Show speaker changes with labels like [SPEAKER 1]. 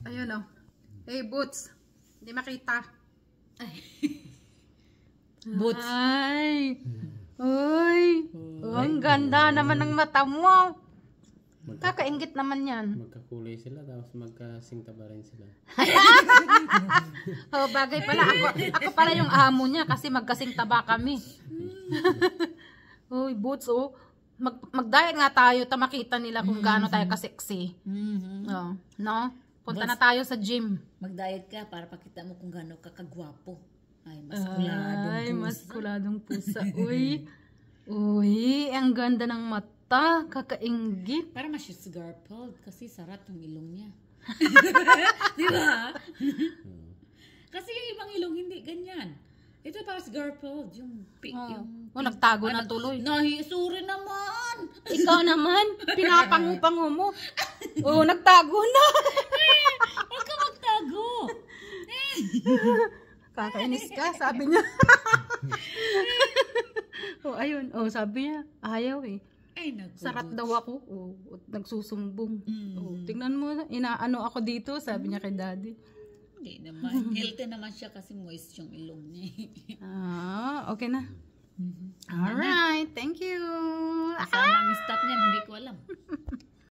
[SPEAKER 1] Ayun oh. Hey, Boots. Hindi makita.
[SPEAKER 2] Boots.
[SPEAKER 1] Ay. Uy. Oh, ang ganda naman ng mata mo. Kakaingit naman yan.
[SPEAKER 3] Magkakulay sila, tapos magkasingtaba rin sila.
[SPEAKER 1] Oh, bagay pala. Ako pala yung amo niya kasi magkasingtaba kami. Uy, Boots, oh. Mag-diet nga tayo, makita nila kung gaano tayo ka-sexy. Oh, no? Punta na tayo sa gym.
[SPEAKER 2] Mag-diet ka para pakita mo kung gaano ka kagwapo. Ay, maskuladong pusa. Uy. Uy, ang ganda ng mata. Kakaingit. Para mas garpled kasi sarat yung ilong niya. Di ba? Kasi yung ibang ilong hindi ganyan. Ito para garpled. Yung pink.
[SPEAKER 1] Oh, nagtago na tuloy.
[SPEAKER 2] Nahisuri naman.
[SPEAKER 1] Ikaw naman. Pinapangupango mo. Oh, nagtago na.
[SPEAKER 2] Huwag ka magtago.
[SPEAKER 1] Kakainis ka, sabi niya. Oh, ayun. Oh, sabi niya, ayaw eh.
[SPEAKER 2] Ay, naku.
[SPEAKER 1] Sarat daw ako. Oh, nagsusumbong. Oh, tingnan mo, inaano ako dito, sabi niya kay daddy.
[SPEAKER 2] Hindi naman. Healthy naman siya kasi moist yung ilong niya.
[SPEAKER 1] Okay na. Alright, thank you.
[SPEAKER 2] Kasama ang stock niyan, hindi ko alam.